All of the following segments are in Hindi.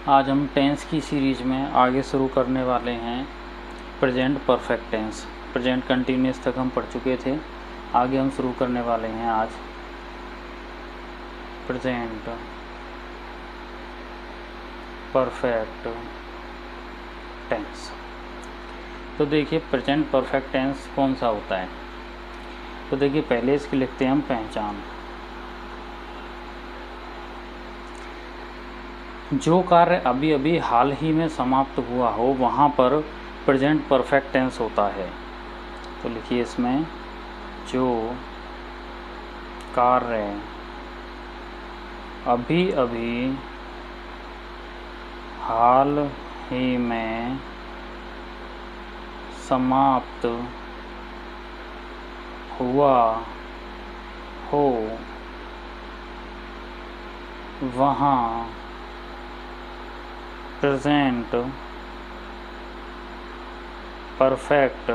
आज हम टेंस की सीरीज में आगे शुरू करने वाले हैं present perfect tense. Present continuous तक हम पढ़ चुके थे, आगे हम शुरू करने वाले हैं आज प्रेजेंट परफेक्ट टेंस। तो देखिए प्रेजेंट परफेक्ट टेंस कौन सा होता है। तो देखिए पहले इसकी लिखते हैं हम पहचान। जो कार्य अभी अभी हाल ही में समाप्त हुआ हो वहाँ पर प्रेजेंट परफेक्ट टेंस होता है। तो लिखिए इसमें जो कार्य अभी अभी हाल ही में समाप्त हुआ हो वहाँ प्रेजेंट परफेक्ट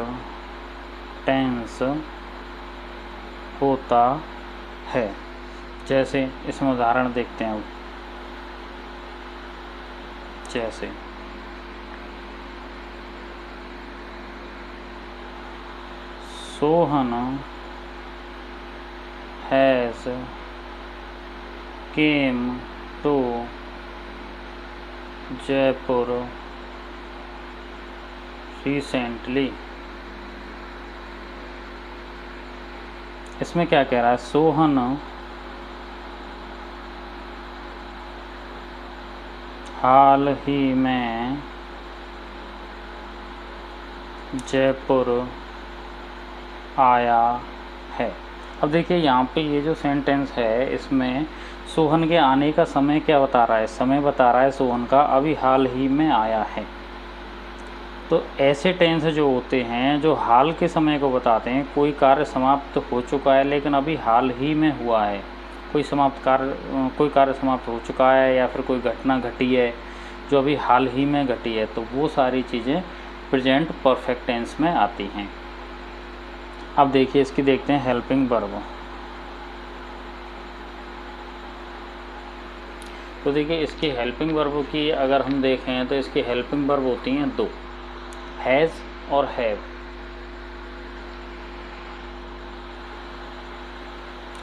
टेंस होता है। जैसे इसमें उदाहरण देखते हैं। जैसे Sohan has came to Jaipur recently. इसमें क्या कह रहा है, सोहन हाल ही में जयपुर आया है। अब देखिए यहाँ पे ये जो सेंटेंस है इसमें सोहन के आने का समय क्या बता रहा है, समय बता रहा है सोहन का अभी हाल ही में आया है। तो ऐसे टेंस जो होते हैं जो हाल के समय को बताते हैं, कोई कार्य समाप्त हो चुका है लेकिन अभी हाल ही में हुआ है, कोई कार्य समाप्त हो चुका है या फिर कोई घटना घटी है जो अभी हाल ही में घटी है, तो वो सारी चीज़ें प्रेजेंट परफेक्ट टेंस में आती हैं। अब देखिए इसकी देखते हैं हेल्पिंग वर्ब। तो देखिए इसकी हेल्पिंग वर्ब की अगर हम देखें तो इसकी हेल्पिंग वर्ब होती हैं दो, हैज़ और हैव।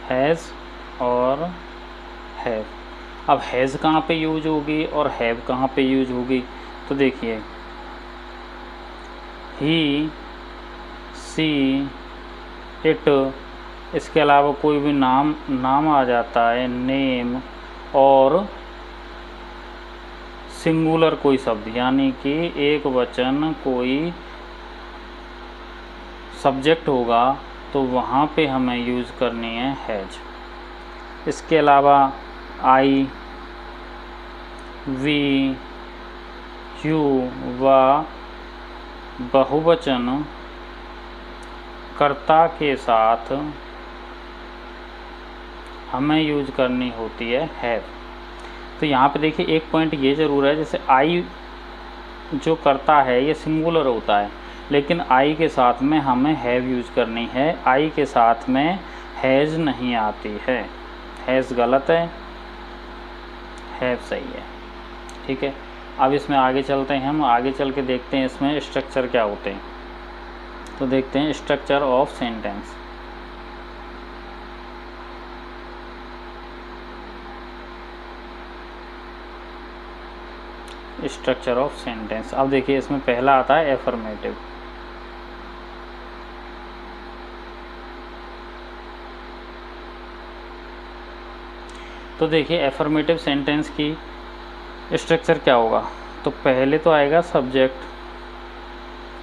हैज़ और हैव। अब हैज़ कहाँ पे यूज होगी और हैव कहाँ पे यूज होगी। तो देखिए ही, सी, इट, इसके अलावा कोई भी नाम आ जाता है, नेम, और सिंगुलर कोई शब्द यानी कि एक वचन कोई सब्जेक्ट होगा तो वहाँ पे हमें यूज़ करनी है हैज। इसके अलावा आई, वी, यू व बहुवचन कर्ता के साथ हमें यूज करनी होती है हैव। तो यहाँ पे देखिए एक पॉइंट ये ज़रूर है, जैसे आई जो करता है ये सिंगुलर होता है लेकिन आई के साथ में हमें हैव यूज करनी है, आई के साथ में हैज़ नहीं आती है। हैज़ गलत है, हैव सही है। ठीक है, अब इसमें आगे चलते हैं, हम आगे चल के देखते हैं इसमें स्ट्रक्चर क्या होते हैं। तो देखते हैं structure of sentence. Structure of sentence. अब देखिए इसमें पहला आता है एफर्मेटिव। तो देखिए एफर्मेटिव सेंटेंस की स्ट्रक्चर क्या होगा। तो पहले तो आएगा सब्जेक्ट,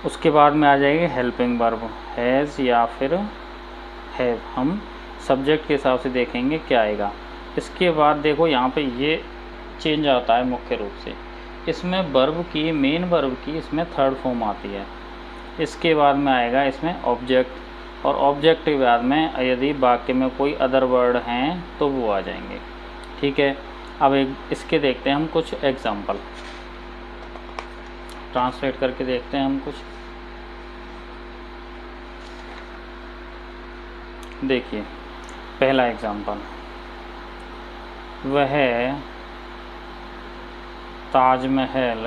उसके बाद में आ जाएगी हेल्पिंग वर्ब हैज़ या फिर हैव। हम सब्जेक्ट के हिसाब से देखेंगे क्या आएगा। इसके बाद देखो यहाँ पे ये चेंज आता है मुख्य रूप से, इसमें वर्ब की, मेन वर्ब की इसमें थर्ड फॉर्म आती है। इसके बाद में आएगा इसमें ऑब्जेक्ट, और ऑब्जेक्ट के बाद में यदि वाक्य में कोई अदर वर्ड हैं तो वो आ जाएंगे। ठीक है, अब इसके देखते हैं हम कुछ एग्जाम्पल, ट्रांसलेट करके देखते हैं हम कुछ। देखिए पहला एग्जाम्पल, वह ताजमहल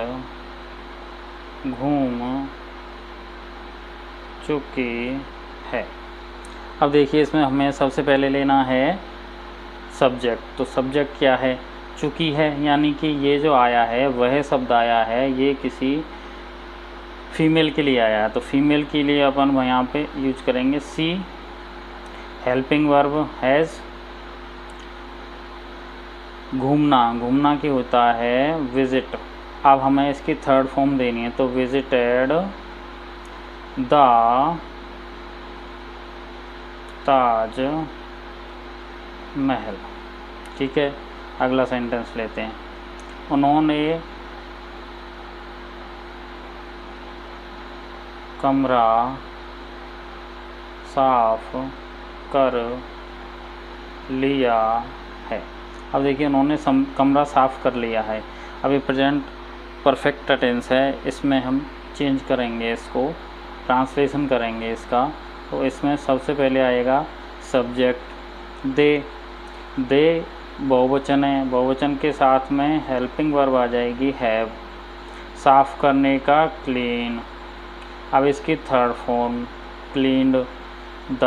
घूम चुकी है। अब देखिए इसमें हमें सबसे पहले लेना है सब्जेक्ट। तो सब्जेक्ट क्या है? चुकी है, यानी कि ये जो आया है वह शब्द आया है, ये किसी फीमेल के लिए आया है। तो फीमेल के लिए अपन यहाँ पे यूज करेंगे सी। Helping verb has. घूमना, घूमना की होता है विजिट। अब हमें इसकी थर्ड फॉर्म देनी है, तो विजिटेड द ताज महल। ठीक है, अगला सेंटेंस लेते हैं। उन्होंने कमरा साफ कर लिया है। अब देखिए उन्होंने कमरा साफ कर लिया है। अभी प्रेजेंट परफेक्ट टेंस है, इसमें हम चेंज करेंगे, इसको ट्रांसलेशन करेंगे इसका। तो इसमें सबसे पहले आएगा सब्जेक्ट दे। दे बहुवचन है, बहुवचन के साथ में हेल्पिंग वर्ब आ जाएगी हैव। साफ करने का क्लीन। अब इसकी third form cleaned the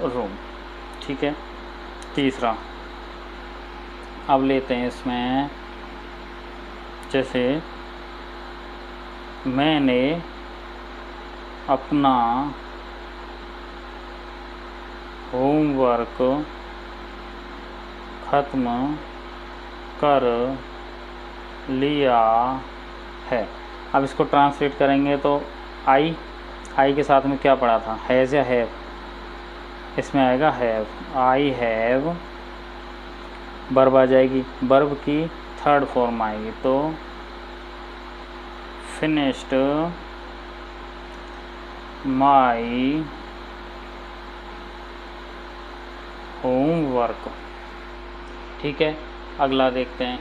room. ठीक है, तीसरा अब लेते हैं इसमें, जैसे मैंने अपना होमवर्क ख़त्म कर लिया है। अब इसको ट्रांसलेट करेंगे तो आई के साथ में क्या पड़ा था? हैज़ या हैव? इसमें आएगा हैव। आई हैव वर्ब आ जाएगी, वर्ब की थर्ड फॉर्म आएगी, तो फिनिश्ड माई होमवर्क। ठीक है, अगला देखते हैं।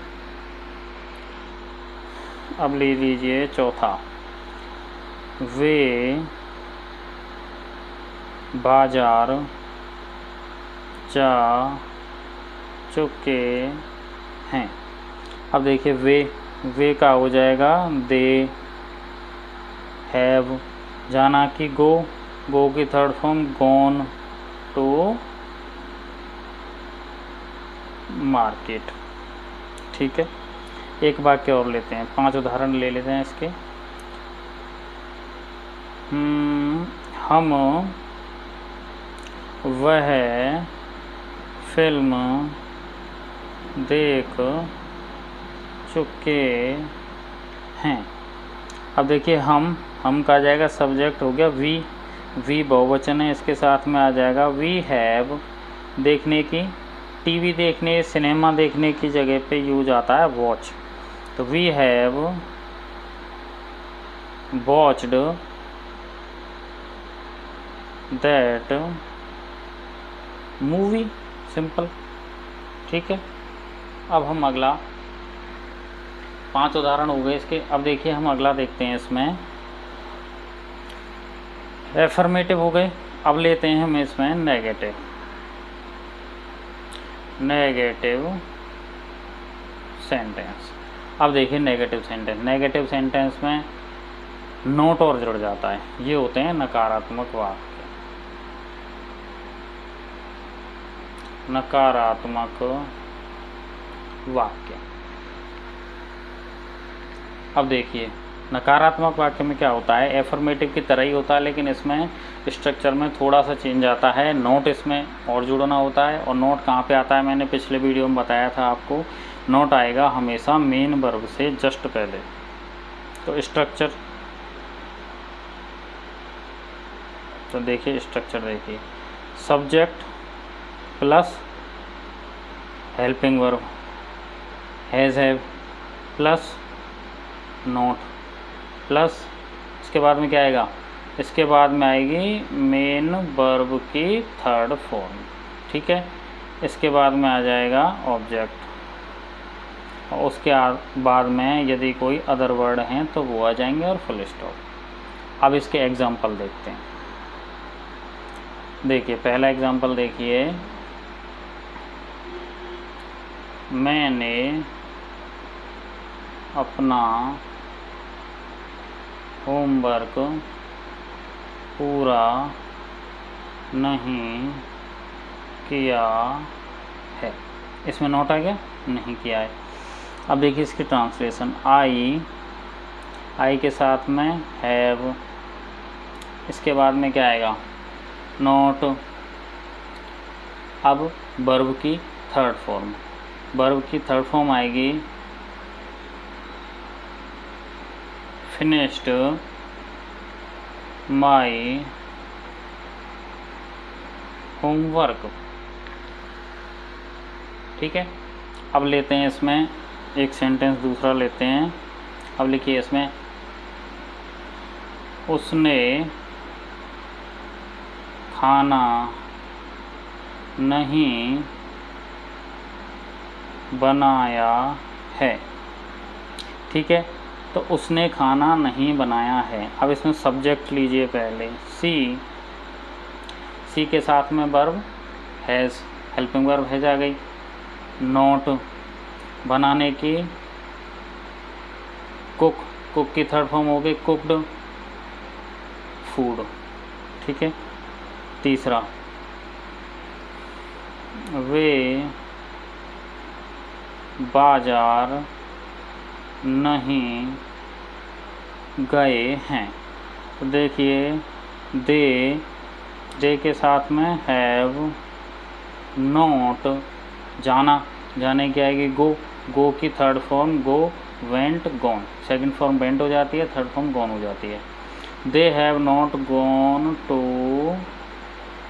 अब ले लीजिए चौथा, वे बाजार जा चुके हैं। अब देखिए वे का हो जाएगा दे। हैव जाना कि गो की third form gone to market. ठीक है, एक वाक्य और लेते हैं, 5 उदाहरण ले लेते हैं इसके। हम वह फिल्म देख चुके हैं। अब देखिए हम का आ जाएगा सब्जेक्ट हो गया वी बहुवचन है, इसके साथ में आ जाएगा वी हैव। देखने की, टीवी देखने, सिनेमा देखने की जगह पे यूज आता है वॉच। तो we have watched that movie. Simple. ठीक है, अब हम अगला 5 उदाहरण हो गए इसके। अब देखिए हम अगला देखते हैं, इसमें एफर्मेटिव हो गए। अब लेते हैं हम इसमें नेगेटिव सेंटेंस। अब देखिए नेगेटिव सेंटेंस में नोट और जुड़ जाता है, ये होते हैं नकारात्मक वाक्य। नकारात्मक वाक्य। अब देखिए नकारात्मक वाक्य में क्या होता है, एफर्मेटिव की तरह ही होता है, लेकिन इसमें स्ट्रक्चर में थोड़ा सा चेंज आता है। नोट इसमें और जुड़ना होता है, और नोट कहाँ पे आता है, मैंने पिछले वीडियो में बताया था आपको। नोट आएगा हमेशा मेन वर्ब से जस्ट पहले। तो स्ट्रक्चर, तो देखिए स्ट्रक्चर देखिए, subject plus helping verb has have plus note plus इसके बाद में क्या आएगा, इसके बाद में आएगी मेन वर्ब की थर्ड फॉर्म। ठीक है, इसके बाद में आ जाएगा ऑब्जेक्ट, और उसके बाद में यदि कोई अदर वर्ड हैं तो वो आ जाएंगे, और फुल स्टॉप। अब इसके एग्जाम्पल देखते हैं। देखिए पहला एग्जाम्पल देखिए, मैंने अपना होमवर्क पूरा नहीं किया है। इसमें नोट आ गया, नहीं किया है। अब देखिए इसकी ट्रांसलेशन, आई के साथ में हैव, इसके बाद में क्या आएगा, नोट। अब वर्ब की थर्ड फॉर्म, वर्ब की थर्ड फॉर्म आएगी फिनिश्ड माई होमवर्क। ठीक है। अब लेते हैं इसमें एक सेंटेंस दूसरा लेते हैं। अब लिखिए इसमें, उसने खाना नहीं बनाया है। ठीक है, तो उसने खाना नहीं बनाया है। अब इसमें सब्जेक्ट लीजिए पहले, सी के साथ में verb has, helping verb has आ गई। नोट बनाने की, कुक की थर्ड फॉर्म हो गई कुक्ड, फूड। ठीक है। तीसरा, वे बाजार नहीं गए हैं। तो देखिए दे के साथ में हैव, नोट जाने की आएगी गो की third form go, went gone, second form went हो जाती है, थर्ड फॉर्म गॉन हो जाती है। They have not gone to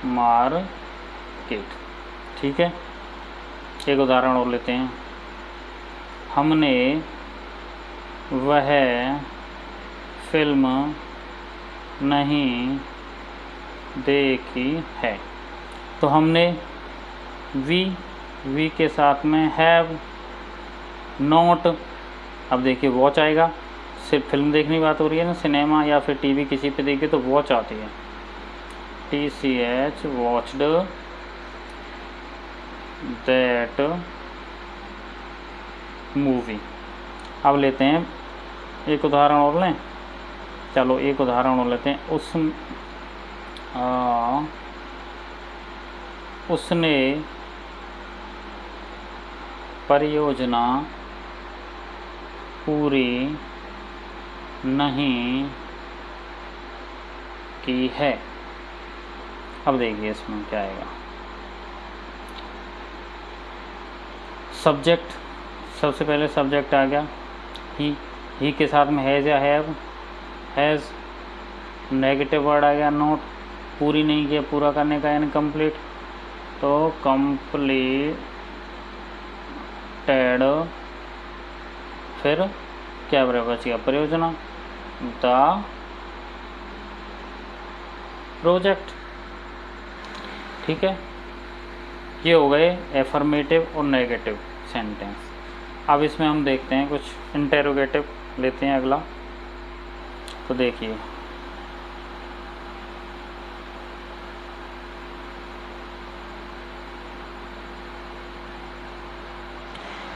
market. ठीक है। एक उदाहरण और लेते हैं, हमने वह फिल्म नहीं देखी है। तो हमने वी के साथ में हैव, नोट। अब देखिए वॉच आएगा, सिर्फ फिल्म देखने की बात हो रही है ना, सिनेमा या फिर टीवी किसी पे देखिए तो वॉच आती है, TCH वॉच्ड दैट मूवी। अब लेते हैं एक उदाहरण और लें, चलो एक उदाहरण और लेते हैं। उसने परियोजना पूरी नहीं की है। अब देखिए इसमें क्या आएगा, सब्जेक्ट, सबसे पहले सब्जेक्ट आ गया ही के साथ में हैज़ या हैव, हैज़। नेगेटिव वर्ड आ गया नोट, पूरी नहीं किया, पूरा करने का यानी कंप्लीट, तो कंप्लीटेड। फिर क्या बच गया, परियोजना, द प्रोजेक्ट। ठीक है, ये हो गए एफर्मेटिव और नेगेटिव सेंटेंस। अब इसमें हम देखते हैं कुछ इंटेरोगेटिव लेते हैं अगला। तो देखिए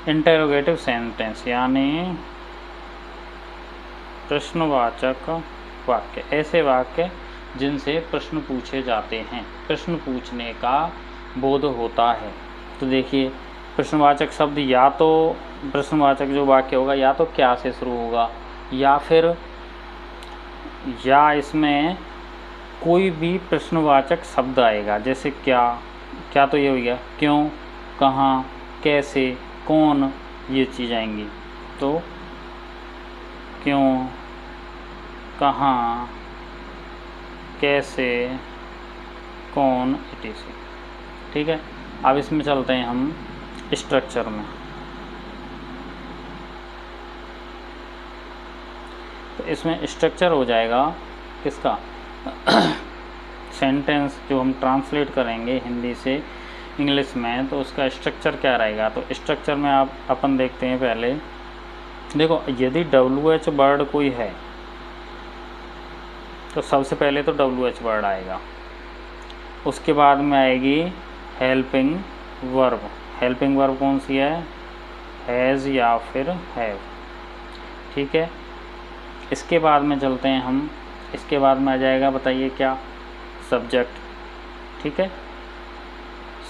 इंटेरोगेटिव सेंटेंस यानी प्रश्नवाचक वाक्य, ऐसे वाक्य जिनसे प्रश्न पूछे जाते हैं, प्रश्न पूछने का बोध होता है। तो देखिए प्रश्नवाचक शब्द, या तो प्रश्नवाचक जो वाक्य होगा या तो क्या से शुरू होगा, या फिर या इसमें कोई भी प्रश्नवाचक शब्द आएगा, जैसे क्या तो ये हो गया, क्यों, कहाँ, कैसे, कौन, ये चीज़ आएंगी। तो क्यों, कहाँ, कैसे, कौन, etc। ठीक है। अब इसमें चलते हैं हम स्ट्रक्चर में। तो इसमें स्ट्रक्चर हो जाएगा किसका, सेंटेंस जो हम ट्रांसलेट करेंगे हिंदी से इंग्लिश में, तो उसका स्ट्रक्चर क्या रहेगा। तो स्ट्रक्चर में अपन देखते हैं पहले, देखो यदि WH वर्ड कोई है तो सबसे पहले तो WH वर्ड आएगा, उसके बाद में आएगी हेल्पिंग वर्ब। हेल्पिंग वर्ब कौन सी है, हैज़ या फिर हैव। ठीक है। इसके बाद में चलते हैं हम, इसके बाद में आ जाएगा, बताइए क्या, सब्जेक्ट, ठीक है,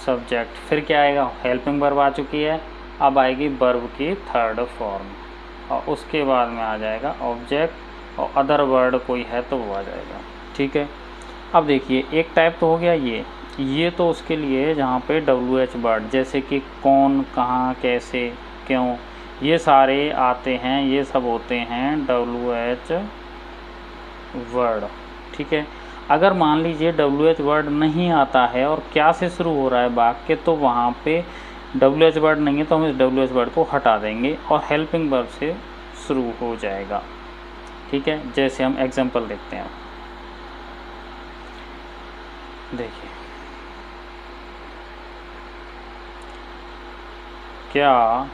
सब्जेक्ट। फिर क्या आएगा, हेल्पिंग वर्ब आ चुकी है, अब आएगी वर्ब की थर्ड फॉर्म, और उसके बाद में आ जाएगा ऑब्जेक्ट, और अदर वर्ड कोई है तो वो आ जाएगा, ठीक है। अब देखिए एक टाइप तो हो गया ये तो उसके लिए जहाँ पे WH वर्ड, जैसे कि कौन, कहाँ, कैसे, क्यों, ये सारे आते हैं, ये सब होते हैं WH वर्ड, ठीक है। अगर मान लीजिए WH वर्ड नहीं आता है और क्या से शुरू हो रहा है वाक्य, तो वहाँ पे WH वर्ड नहीं है तो हम इस WH वर्ड को हटा देंगे और हेल्पिंग वर्ब से शुरू हो जाएगा, ठीक है। जैसे हम एग्जांपल देखते हैं, देखिए, क्या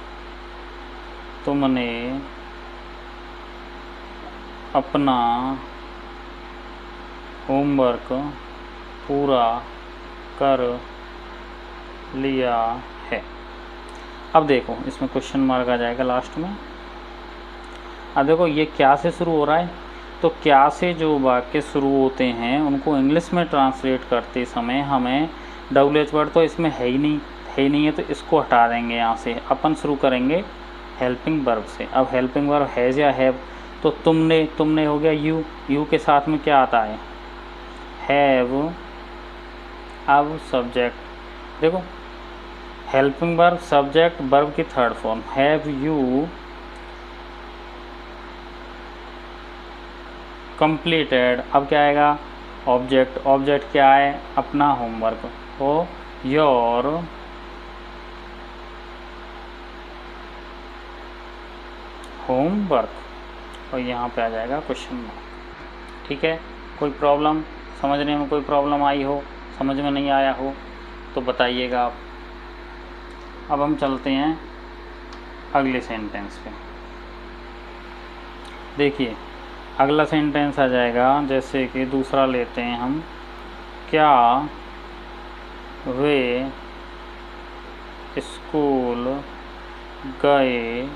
तुमने अपना होमवर्क पूरा कर लिया है। अब देखो इसमें क्वेश्चन मार्क आ जाएगा लास्ट में। अब देखो ये क्या से शुरू हो रहा है, तो क्या से जो वाक्य शुरू होते हैं उनको इंग्लिश में ट्रांसलेट करते समय हमें WH वर्ड तो इसमें है ही नहीं है तो इसको हटा देंगे यहाँ से, अपन शुरू करेंगे हेल्पिंग वर्ब से। अब हेल्पिंग वर्ब हैज़ या हैव, तो तुमने हो गया यू के साथ में क्या आता है, हैव। अब सब्जेक्ट, देखो हेल्पिंग वर्ब, सब्जेक्ट, वर्ब की third form, have you completed. अब क्या आएगा, ऑब्जेक्ट क्या है, अपना होमवर्क, तो योर होमवर्क, और यहाँ पे आ जाएगा क्वेश्चन मार्क, ठीक है। कोई प्रॉब्लम समझने में, कोई प्रॉब्लम आई हो, समझ में नहीं आया हो तो बताइएगा आप। अब हम चलते हैं अगले सेंटेंस पे। देखिए अगला सेंटेंस आ जाएगा, जैसे कि दूसरा लेते हैं हम, क्या वे स्कूल गए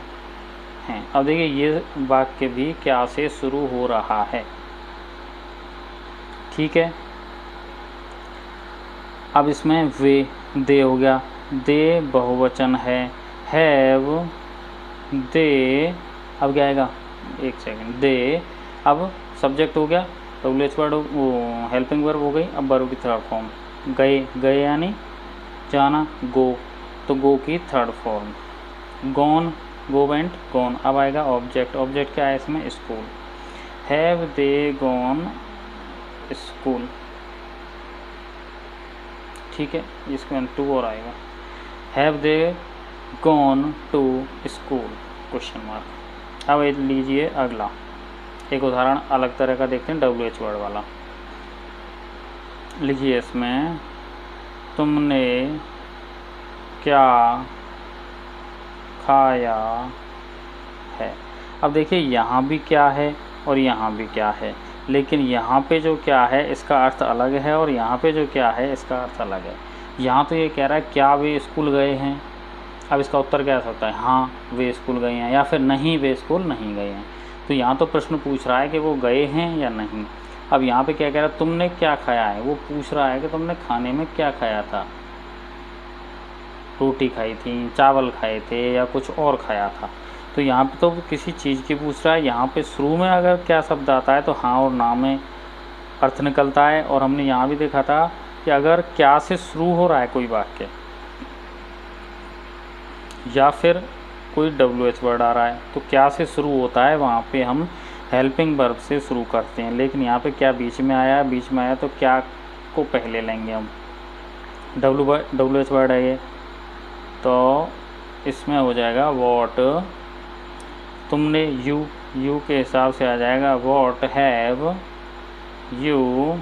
हैं। अब देखिए ये वाक्य भी क्या से शुरू हो रहा है, ठीक है। अब इसमें वे, दे हो गया, दे बहुवचन है, हैव, दे, अब क्या आएगा, एक सेकंड, दे, अब सब्जेक्ट हो गया, WH वर्ड वो हेल्पिंग वर्ब हो गई। अब वर्ब की थर्ड फॉर्म, गए यानी जाना, गो, तो गो की third form, gone, go went, gone. अब आएगा ऑब्जेक्ट क्या है इसमें, school, have they gone school, ठीक है। इसके बाद 2 और आएगा, have they gone to school, question mark. अब लीजिए अगला एक उदाहरण अलग तरह का देखते हैं, WH वर्ड वाला। लीजिए इसमें, तुमने क्या खाया है। अब देखिए यहाँ भी क्या है और यहाँ भी क्या है, लेकिन यहाँ पे जो क्या है इसका अर्थ अलग है और यहाँ पे जो क्या है इसका अर्थ अलग है। यहाँ तो ये कह रहा है क्या वे स्कूल गए हैं। अब इसका उत्तर क्या हो सकता है, हाँ वे स्कूल गए हैं, या फिर नहीं वे स्कूल नहीं गए हैं। तो यहाँ तो प्रश्न पूछ रहा है कि वो गए हैं या नहीं। अब यहाँ पे क्या कह रहा है, तुमने क्या खाया है, वो पूछ रहा है कि तुमने खाने में क्या खाया था, रोटी खाई थी, चावल खाए थे या कुछ और खाया था। तो यहाँ पे तो किसी चीज़ की पूछ रहा है। यहाँ पे शुरू में अगर क्या शब्द आता है तो हाँ और ना में अर्थ निकलता है। और हमने यहाँ भी देखा था कि अगर क्या से शुरू हो रहा है कोई वाक्य या फिर कोई WH वर्ड आ रहा है तो क्या से शुरू होता है, वहाँ पे हम हेल्पिंग वर्ब से शुरू करते हैं। लेकिन यहाँ पे क्या बीच में आया तो क्या को पहले लेंगे हम, WH वर्ड है ये, तो इसमें हो जाएगा वॉट। तुमने यू के हिसाब से आ जाएगा वॉट हैव यू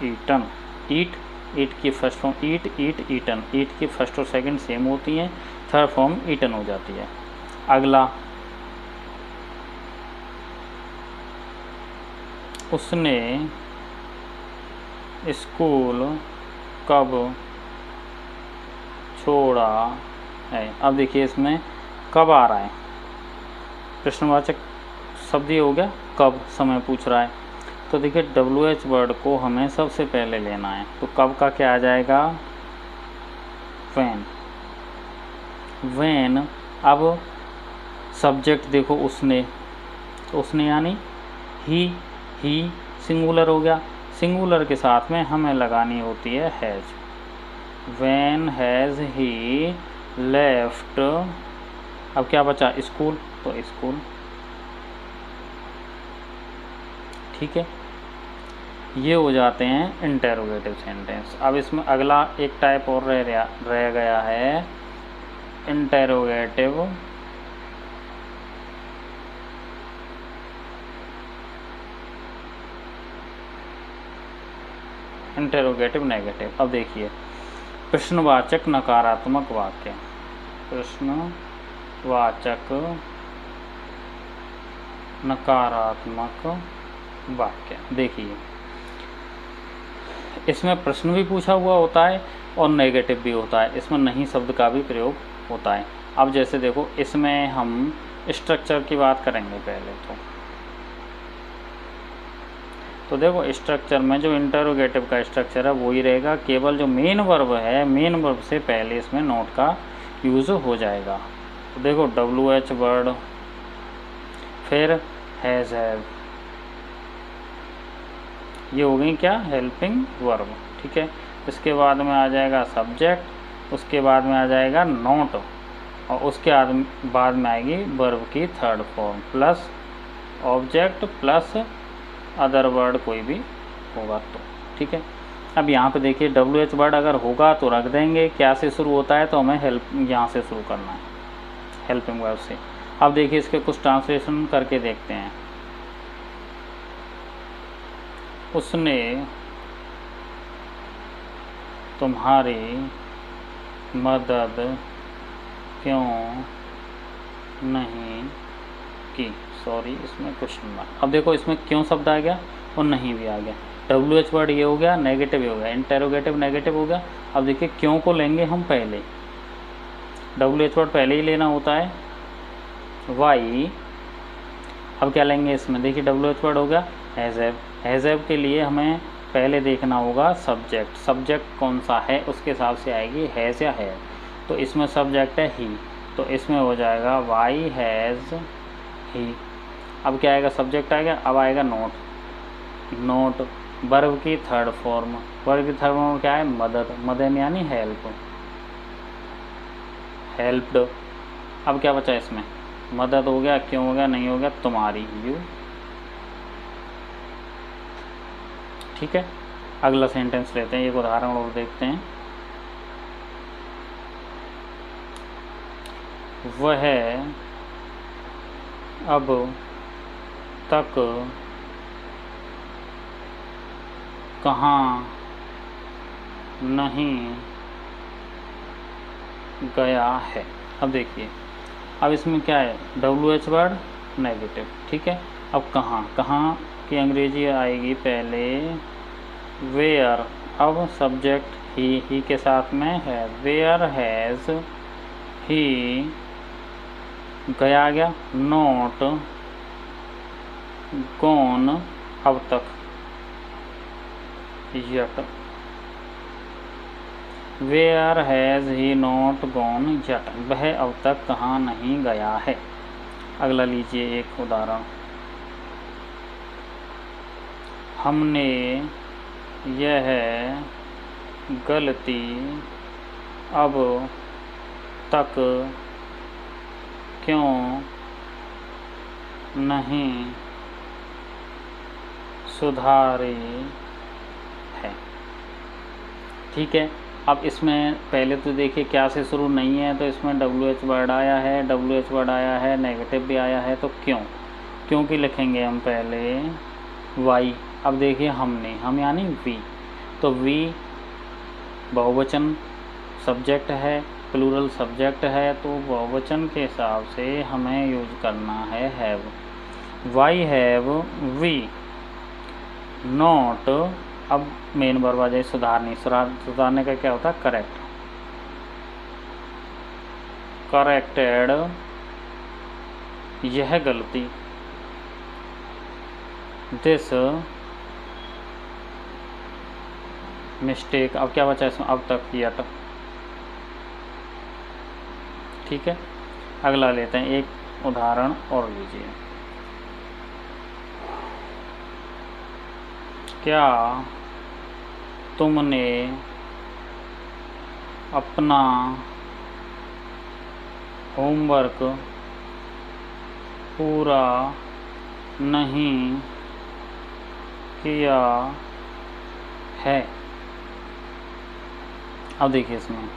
ईटन। ईट की फर्स्ट फॉर्म ईटन। ईट की फर्स्ट और सेकंड सेम होती हैं, थर्ड फॉर्म ईटन हो जाती है। अगला, उसने स्कूल कब छोड़ा है। अब देखिए इसमें कब आ रहा है, प्रश्नवाचक शब्द ये हो गया कब समय पूछ रहा है। तो देखिए WH वर्ड को हमें सबसे पहले लेना है, तो कब का क्या आ जाएगा when। अब सब्जेक्ट देखो उसने, तो उसने यानी ही सिंगुलर हो गया, सिंगुलर के साथ में हमें लगानी होती है has. when has he left, अब क्या बचा स्कूल, तो स्कूल, ठीक है। ये हो जाते हैं इंटेरोगेटिव सेंटेंस। अब इसमें अगला एक टाइप और रह गया है इंटेरोगेटिव नेगेटिव। अब देखिए प्रश्नवाचक नकारात्मक वाक्य, प्रश्नवाचक नकारात्मक वाक्य। देखिए इसमें प्रश्न भी पूछा हुआ होता है और नेगेटिव भी होता है, इसमें नहीं शब्द का भी प्रयोग होता है। अब जैसे देखो इसमें हम स्ट्रक्चर की बात करेंगे पहले तो देखो स्ट्रक्चर में जो इंटरोगेटिव का स्ट्रक्चर है वही रहेगा, केवल जो मेन वर्ब है मेन वर्ब से पहले इसमें नोट का यूज़ हो जाएगा। तो देखो WH वर्ड, फिर हैज़ हैव, ये हो गई क्या हेल्पिंग वर्ब, ठीक है। इसके बाद में आ जाएगा सब्जेक्ट, उसके बाद में आ जाएगा नोट, और उसके बाद में आएगी वर्ब की third form plus object plus other word कोई भी होगा तो, ठीक है। अब यहाँ पे देखिए WH वर्ड अगर होगा तो रख देंगे, क्या से शुरू होता है तो हमें हेल्प यहाँ से शुरू करना है, हेल्पिंग वर्ब से। अब देखिए इसके कुछ ट्रांसलेशन करके देखते हैं। उसने तुम्हारी मदद क्यों नहीं की, सॉरी इसमें क्वेश्चन मार्क। अब देखो इसमें क्यों शब्द आ गया और नहीं भी आ गया। WH वर्ड ये हो गया, नेगेटिव हो गया, इंटेरोगेटिव नेगेटिव हो गया। अब देखिए क्यों को लेंगे हम पहले, WH वर्ड पहले ही लेना होता है, वाई। अब क्या लेंगे इसमें, देखिए WH वर्ड हो गया हैज़ हैव, हैज़ हैव के लिए हमें पहले देखना होगा सब्जेक्ट, सब्जेक्ट कौन सा है उसके हिसाब से आएगी हैज़ या है। तो इसमें सब्जेक्ट है ही, तो इसमें हो जाएगा वाई हैज़ ही। अब क्या आएगा, सब्जेक्ट आएगा, अब आएगा नोट, नोट वर्ब की थर्ड फॉर्म, वर्ब की थर्ड फॉर्म क्या है मदद, मदद यानी हेल्प, हेल्प्ड। अब क्या बचा इसमें, मदद हो गया, क्यों हो गया, नहीं हो गया, तुम्हारी, यू, ठीक है। अगला सेंटेंस लेते हैं, एक उदाहरण और देखते हैं। वह अब तक कहाँ नहीं गया है। अब देखिए अब इसमें क्या है, WH वर्ड नेगेटिव, ठीक है। अब कहाँ, कहाँ की अंग्रेजी आएगी पहले वेयर। अब सब्जेक्ट ही के साथ में है, वेयर हैज़ ही, गया गया, नॉट गॉन, अब तक yet, where has he not gone yet, वह अब तक कहाँ नहीं गया है। अगला लीजिए एक उदाहरण, हमने यह गलती अब तक क्यों नहीं सुधारी है, ठीक है। अब इसमें पहले तो देखिए क्या से शुरू नहीं है, तो इसमें WH वर्ड आया है, WH वर्ड आया है, नेगेटिव भी आया है, तो क्यों, क्यों की लिखेंगे हम पहले वाई। अब देखिए हमने, हम यानी वी, तो वी बहुवचन सब्जेक्ट है, प्लूरल सब्जेक्ट है, तो बहुवचन के हिसाब से हमें यूज करना है have, why have we not. अब मेन वर्ब आ जाए सुधारनी, सुधारने का क्या होता है करेक्ट, करेक्टेड यह गलती, दिस मिस्टेक। अब क्या बचा इसमें, अब तक यट। ठीक है, अगला लेते हैं, एक उदाहरण और लीजिए। क्या तुमने अपना होमवर्क पूरा नहीं किया है? अब देखिए इसमें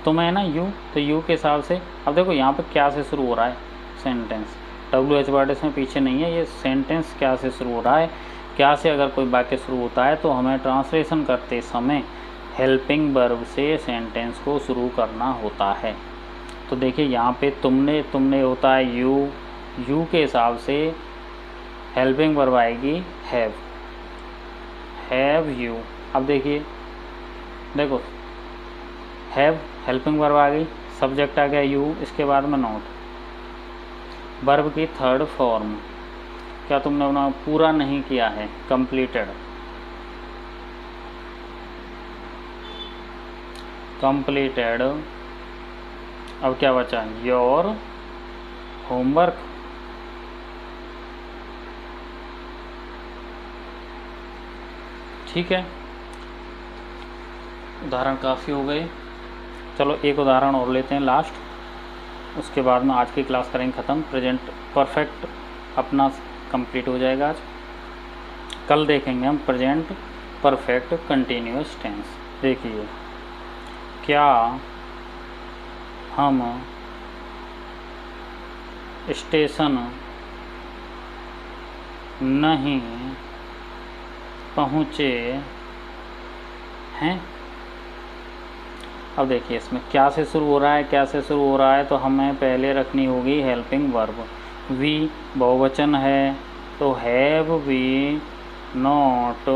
तुम है ना यू, तो यू के हिसाब से अब देखो यहाँ पे क्या से शुरू हो रहा है सेंटेंस, WH वर्ड इसमें पीछे नहीं है, ये सेंटेंस क्या से शुरू हो रहा है। क्या से अगर कोई वाक्य शुरू होता है तो हमें ट्रांसलेशन करते समय हेल्पिंग वर्ब से सेंटेंस को शुरू करना होता है। तो देखिए यहाँ पे तुमने होता है यू, यू के हिसाब से हेल्पिंग वर्ब आएगी हैव यू। अब देखो हैव हेल्पिंग वर्ब आ गई, सब्जेक्ट आ गया यू, इसके बाद में नॉट, वर्ब की थर्ड फॉर्म। क्या तुमने अपना पूरा नहीं किया है, कंप्लीटेड, कंप्लीटेड। अब क्या बचा, योर होमवर्क। ठीक है, उदाहरण काफ़ी हो गए, चलो एक उदाहरण और लेते हैं लास्ट, उसके बाद में आज की क्लास करेंगे ख़त्म। प्रेजेंट परफेक्ट अपना कंप्लीट हो जाएगा आज। कल देखेंगे हम प्रेजेंट परफेक्ट कंटिन्यूअस टेंस। देखिए, क्या हम स्टेशन नहीं पहुँचे हैं? अब देखिए इसमें क्या से शुरू हो रहा है, क्या से शुरू हो रहा है, तो हमें पहले रखनी होगी हेल्पिंग वर्ब। वी बहुवचन है तो हैव वी नॉट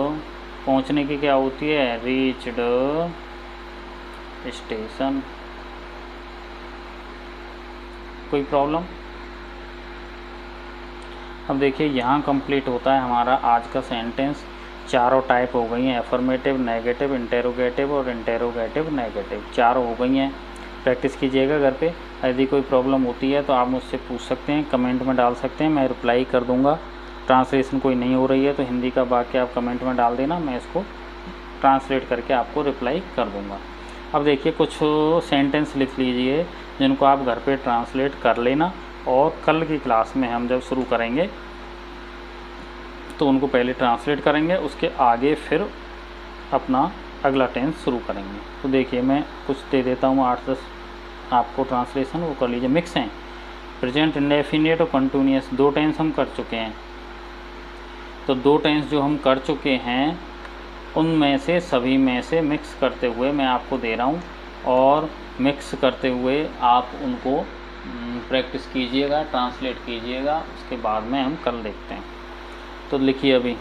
पहुंचने की क्या होती है, रीच्ड स्टेशन। कोई प्रॉब्लम? अब देखिए यहाँ कंप्लीट होता है हमारा आज का सेंटेंस। चारों टाइप हो गई हैं, एफर्मेटिव, नेगेटिव, इंटेरोगेटिव और इंटेरोगेटिव नेगेटिव, चारों हो गई हैं। प्रैक्टिस कीजिएगा घर पे। यदि कोई प्रॉब्लम होती है तो आप मुझसे पूछ सकते हैं, कमेंट में डाल सकते हैं, मैं रिप्लाई कर दूंगा। ट्रांसलेशन कोई नहीं हो रही है तो हिंदी का वाक्य आप कमेंट में डाल देना, मैं इसको ट्रांसलेट करके आपको रिप्लाई कर दूंगा। अब देखिए कुछ सेंटेंस लिख लीजिए जिनको आप घर पे ट्रांसलेट कर लेना, और कल की क्लास में हम जब शुरू करेंगे तो उनको पहले ट्रांसलेट करेंगे, उसके आगे फिर अपना अगला टेंस शुरू करेंगे। तो देखिए मैं कुछ दे देता हूँ 8-10 आपको ट्रांसलेशन, वो कर लीजिए। मिक्स हैं प्रेजेंट इंडेफिनिट और कंटिन्यूअस, दो टेंस हम कर चुके हैं। तो दो टेंस जो हम कर चुके हैं उनमें से सभी में से मिक्स करते हुए मैं आपको दे रहा हूँ, और मिक्स करते हुए आप उनको प्रैक्टिस कीजिएगा, ट्रांसलेट कीजिएगा, उसके बाद में हम कल देखते हैं। तो लिखिए अभी,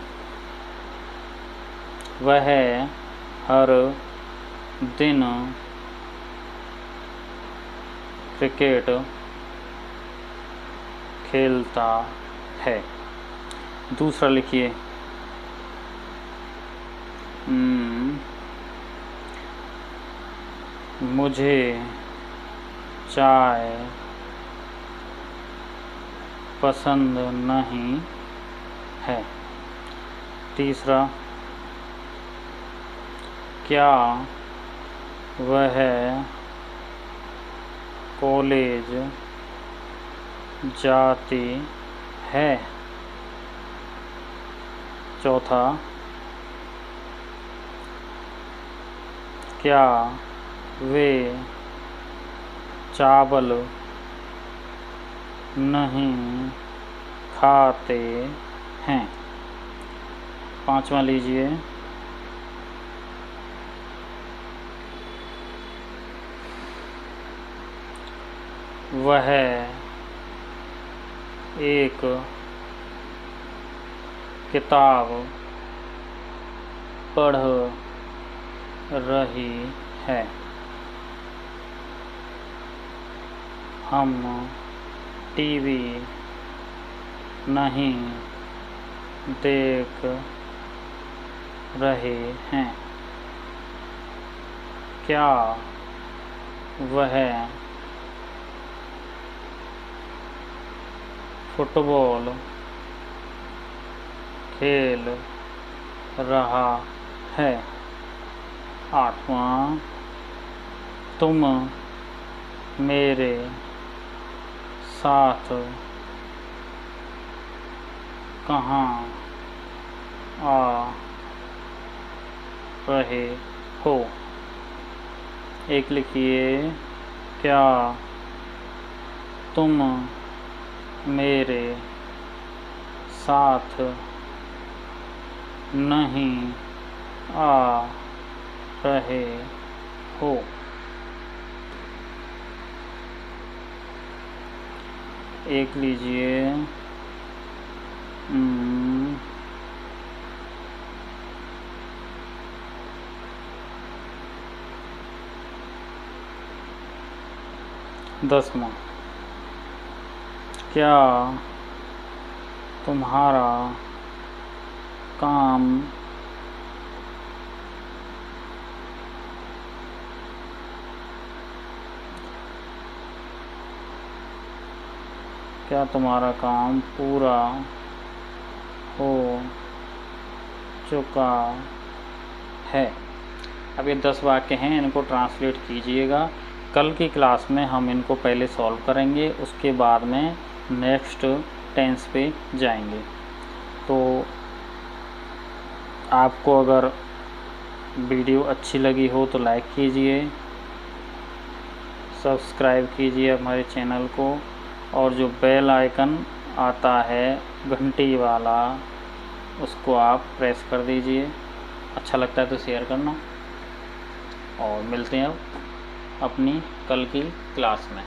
वह हर दिन क्रिकेट खेलता है। दूसरा लिखिए, मुझे चाय पसंद नहीं है। तीसरा, क्या वह कॉलेज जाती है? चौथा, क्या वे चावल नहीं खाते हैं? पांचवा लीजिए, वह एक किताब पढ़ रही है। हम टीवी नहीं देख रहे हैं। क्या वह फुटबॉल खेल रहा है। 8वां, तुम मेरे साथ कहाँ आ रहे हो? एक लिखिए, क्या तुम मेरे साथ नहीं आ रहे हो? एक लीजिए, 10वां, क्या तुम्हारा काम पूरा हो चुका है? अब ये 10 वाक्य हैं, इनको ट्रांसलेट कीजिएगा। कल की क्लास में हम इनको पहले सॉल्व करेंगे, उसके बाद में नेक्स्ट टेंस पे जाएंगे। तो आपको अगर वीडियो अच्छी लगी हो तो लाइक कीजिए, सब्सक्राइब कीजिए हमारे चैनल को, और जो बेल आइकन आता है घंटी वाला उसको आप प्रेस कर दीजिए। अच्छा लगता है तो शेयर करना, और मिलते हैं अब अपनी कल की क्लास में।